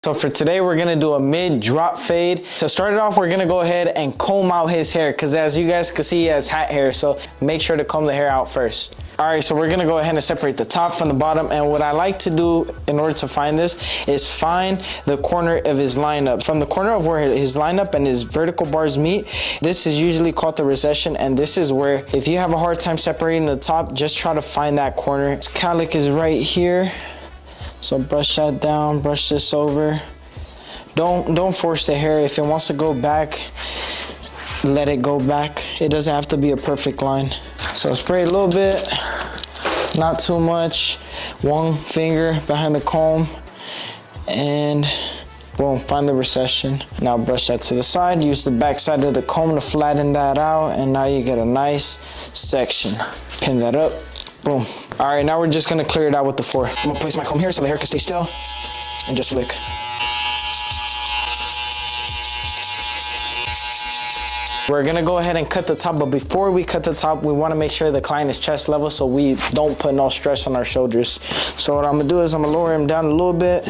So for today, we're gonna do a mid drop fade. To start it off, we're gonna go ahead and comb out his hair because as you guys can see, he has hat hair. So make sure to comb the hair out first. All right, so we're gonna go ahead and separate the top from the bottom. And what I like to do in order to find this is find the corner of his lineup. From the corner of where his lineup and his vertical bars meet, this is usually called the recession. And this is where, if you have a hard time separating the top, just try to find that corner. His cowlick is right here. So brush that down, brush this over. Don't force the hair. If it wants to go back, let it go back. It doesn't have to be a perfect line. So spray a little bit, not too much. One finger behind the comb and boom, find the recession. Now brush that to the side, use the back side of the comb to flatten that out, and now you get a nice section. Pin that up, boom. All right, now we're just gonna clear it out with the 4. I'm gonna place my comb here so the hair can stay still and just flick. We're gonna go ahead and cut the top, but before we cut the top, we wanna make sure the client is chest level so we don't put no stress on our shoulders. So what I'm gonna do is I'm gonna lower him down a little bit.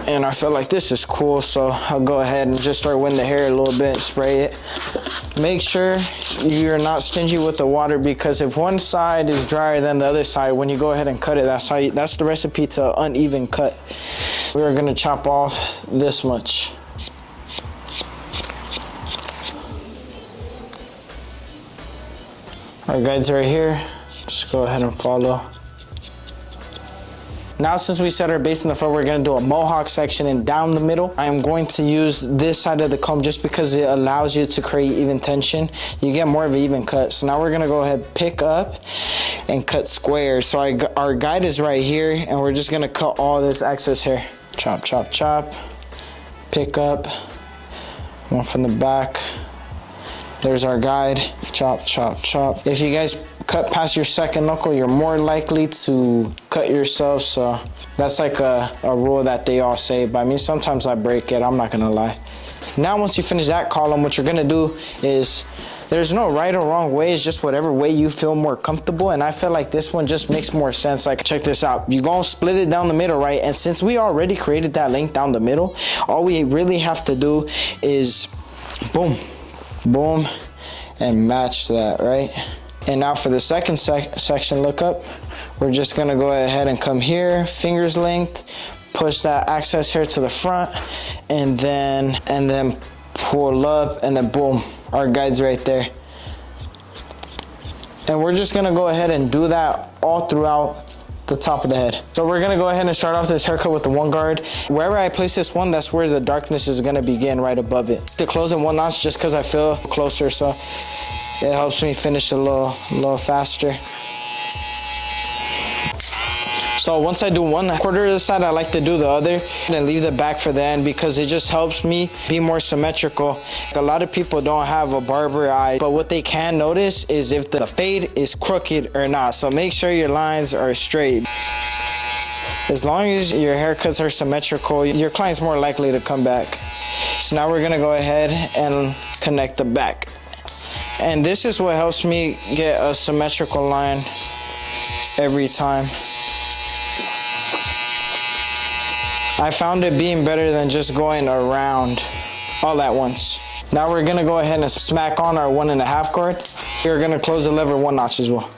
And I feel like this is cool, so I'll go ahead and just start wetting the hair a little bit, spray it. Make sure you're not stingy with the water because if one side is drier than the other side, when you go ahead and cut it, that's the recipe to uneven cut. We're gonna chop off this much. Our guides right here, just go ahead and follow. Now since we set our base in the front, we're gonna do a mohawk section and down the middle. I am going to use this side of the comb just because it allows you to create even tension. You get more of an even cut. So now we're gonna go ahead, pick up and cut squares. So our guide is right here and we're just gonna cut all this excess hair. Chop, chop, chop, pick up, one from the back. There's our guide, chop, chop, chop. If you guys cut past your second knuckle, you're more likely to cut yourself. So that's like a rule that they all say, but I mean, sometimes I break it, I'm not gonna lie. Now, once you finish that column, what you're gonna do is, there's no right or wrong way, it's just whatever way you feel more comfortable. And I feel like this one just makes more sense. Like, check this out. You're gonna split it down the middle, right? And since we already created that length down the middle, all we really have to do is boom, boom, and match that, right? And now for the second section, look up. We're just gonna go ahead and come here, fingers length, push that excess hair to the front, and then pull up, and then boom, our guide's right there. And we're just gonna go ahead and do that all throughout the top of the head. So we're gonna go ahead and start off this haircut with the 1 guard. Wherever I place this one, that's where the darkness is gonna begin, right above it. To close in 1 notch just because I feel closer, so it helps me finish a little faster. So once I do 1/4 of the side, I like to do the other and leave the back for the end because it just helps me be more symmetrical. A lot of people don't have a barber eye, but what they can notice is if the fade is crooked or not. So make sure your lines are straight. As long as your haircuts are symmetrical, your client's more likely to come back. So now we're gonna go ahead and connect the back. And this is what helps me get a symmetrical line every time. I found it being better than just going around all at once. Now we're gonna go ahead and smack on our 1.5 guard. We're gonna close the lever 1 notch as well.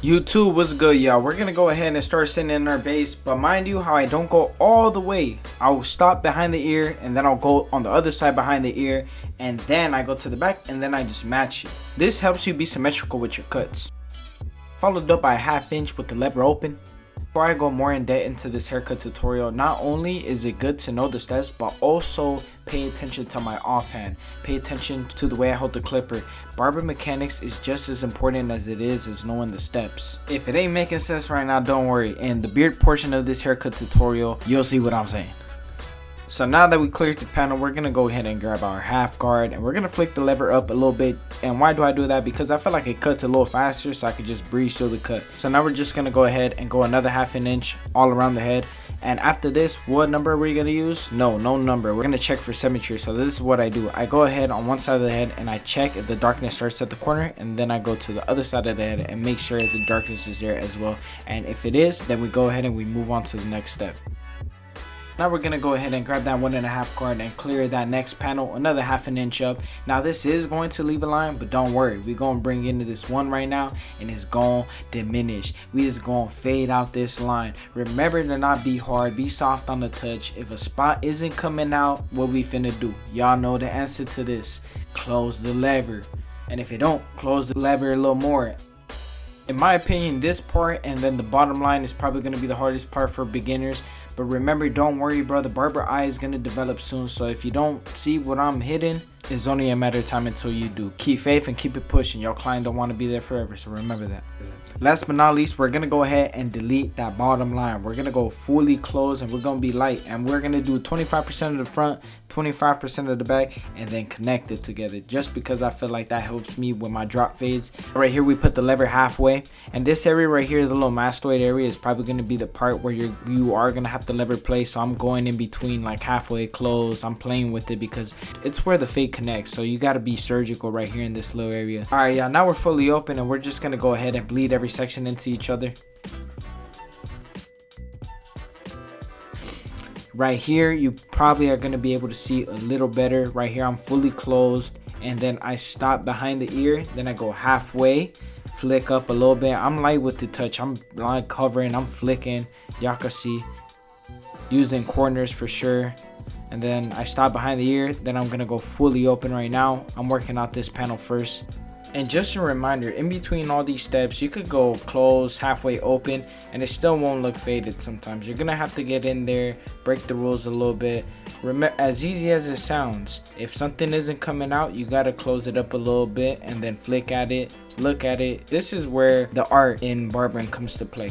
YouTube, what's good, y'all? We're gonna go ahead and start sitting in our base, but mind you how I don't go all the way. I'll stop behind the ear and then I'll go on the other side behind the ear and then I go to the back and then I just match it. This helps you be symmetrical with your cuts. Followed up by a 1/2 inch with the lever open. Before I go more in depth into this haircut tutorial, not only is it good to know the steps, but also pay attention to my offhand. Pay attention to the way I hold the clipper. Barber mechanics is just as important as it is as knowing the steps. If it ain't making sense right now, don't worry. In the beard portion of this haircut tutorial, you'll see what I'm saying. So now that we cleared the panel, we're gonna go ahead and grab our half guard and we're gonna flick the lever up a little bit. And why do I do that? Because I feel like it cuts a little faster, so I could just breeze through the cut. So now we're just gonna go ahead and go another 1/2 inch all around the head. And after this, what number are we gonna use? No number. We're gonna check for symmetry. So this is what I do. I go ahead on one side of the head and I check if the darkness starts at the corner, and then I go to the other side of the head and make sure the darkness is there as well. And if it is, then we go ahead and we move on to the next step. Now we're gonna go ahead and grab that 1.5 guard and clear that next panel another 1/2 inch up. Now this is going to leave a line, but don't worry, we're gonna bring into this one right now and it's gonna diminish. We just gonna fade out this line. Remember to not be hard, be soft on the touch. If a spot isn't coming out, what we finna do? Y'all know the answer to this. Close the lever. And if it don't, close the lever a little more. In my opinion, this part and then the bottom line is probably going to be the hardest part for beginners. But remember, don't worry, bro. The barber eye is going to develop soon. So if you don't see what I'm hitting, it's only a matter of time until you do. Keep faith and keep it pushing. Your client don't want to be there forever. So remember that. Last but not least, we're going to go ahead and delete that bottom line. We're going to go fully close and we're going to be light. And we're going to do 25% of the front, 25% of the back, and then connect it together. Just because I feel like that helps me with my drop fades. Right here, we put the lever halfway. And this area right here, the little mastoid area, is probably going to be the part where you are going to have to lever play. So I'm going in between, like halfway closed. I'm playing with it because it's where the fade connects. So you got to be surgical right here in this little area. All right, y'all, now we're fully open and we're just going to go ahead and bleed every section into each other. Right here, you probably are going to be able to see a little better. Right here, I'm fully closed, and then I stop behind the ear, then I go halfway, flick up a little bit. I'm light with the touch. I'm like covering, I'm flicking. Y'all can see, using corners for sure. And then I stop behind the ear, then I'm gonna go fully open right now. I'm working out this panel first. And just a reminder, in between all these steps, you could go close, halfway open, and it still won't look faded sometimes. You're gonna have to get in there, break the rules a little bit. Remember, as easy as it sounds, if something isn't coming out, you gotta close it up a little bit and then flick at it, look at it. This is where the art in barbering comes to play.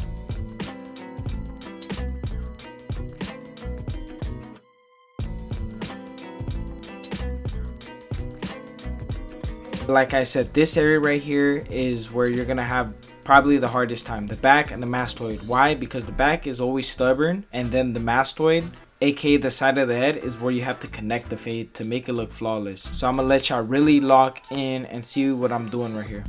Like I said, this area right here is where you're gonna have probably the hardest time, the back and the mastoid. Why? Because the back is always stubborn, and then the mastoid, aka the side of the head, is where you have to connect the fade to make it look flawless. So I'm gonna let y'all really lock in and see what I'm doing right here.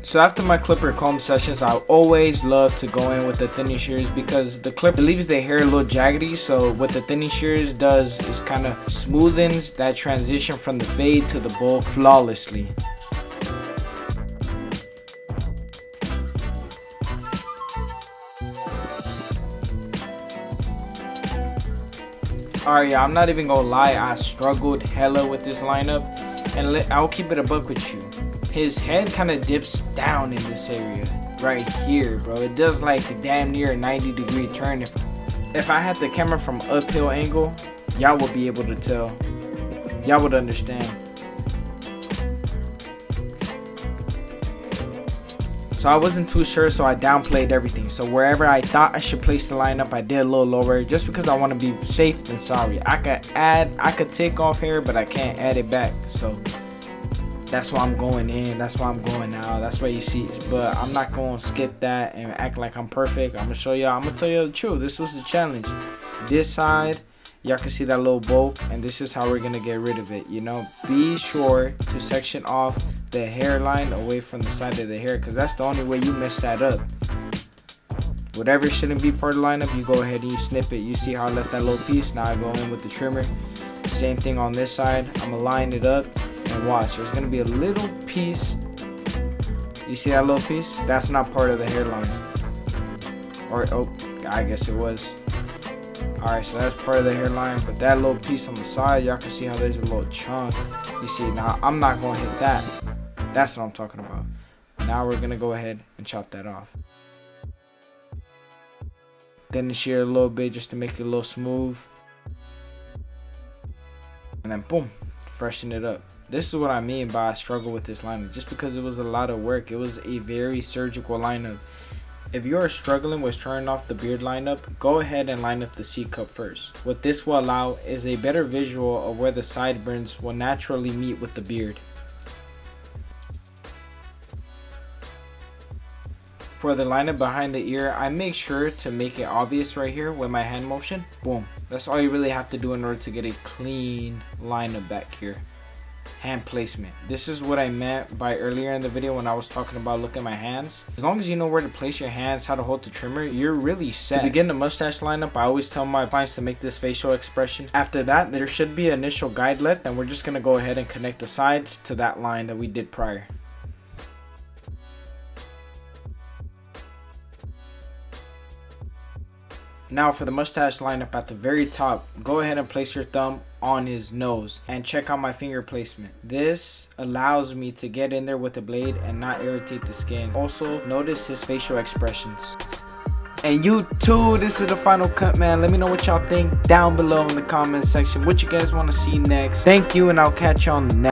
So after my clipper comb sessions, I always love to go in with the thinning shears because the clip leaves the hair a little jaggedy. So what the thinning shears does is kind of smoothens that transition from the fade to the bowl flawlessly. Alright, yeah, I'm not even gonna lie, I struggled hella with this lineup, and I'll keep it a buck with you. His head kind of dips down in this area right here, bro. It does like a damn near a 90-degree turn. If I had the camera from uphill angle, y'all would be able to tell. Y'all would understand. So I wasn't too sure, so I downplayed everything. So wherever I thought I should place the lineup, I did a little lower just because I want to be safe than sorry. I could take off hair, but I can't add it back. So that's why I'm going in, that's why I'm going out, that's why you see it. But I'm not going to skip that and act like I'm perfect. I'm going to show y'all, I'm going to tell you the truth. This was the challenge. This side Y'all can see that little bulk, and this is how we're gonna get rid of it. You know, be sure to section off the hairline away from the side of the hair, because that's the only way you mess that up. Whatever shouldn't be part of the lineup, you go ahead and you snip it. You see how I left that little piece? Now I go in with the trimmer. Same thing on this side. I'm gonna line it up and watch. There's gonna be a little piece. You see that little piece? That's not part of the hairline. Or, oh, I guess it was. Alright, so that's part of the hairline, but that little piece on the side, y'all can see how there's a little chunk. You see, now I'm not going to hit that. That's what I'm talking about. Now we're going to go ahead and chop that off. Then shear a little bit just to make it a little smooth. And then boom, freshen it up. This is what I mean by I struggle with this lineup. Just because it was a lot of work, it was a very surgical lineup. If you are struggling with turning off the beard lineup, go ahead and line up the C cup first. What this will allow is a better visual of where the sideburns will naturally meet with the beard. For the lineup behind the ear, I make sure to make it obvious right here with my hand motion. Boom. That's all you really have to do in order to get a clean lineup back here. Hand placement. This is what I meant by earlier in the video when I was talking about look at my hands. As long as you know where to place your hands, how to hold the trimmer, you're really set. To begin the mustache lineup, I always tell my clients to make this facial expression. After that, there should be an initial guide left, and we're just going to go ahead and connect the sides to that line that we did prior. Now for the mustache lineup at the very top, go ahead and place your thumb on his nose and check out my finger placement. This allows me to get in there with the blade and not irritate the skin. Also, notice his facial expressions. And you too, this is the final cut, man. Let me know what y'all think down below in the comment section. What you guys want to see next. Thank you, and I'll catch you on the next.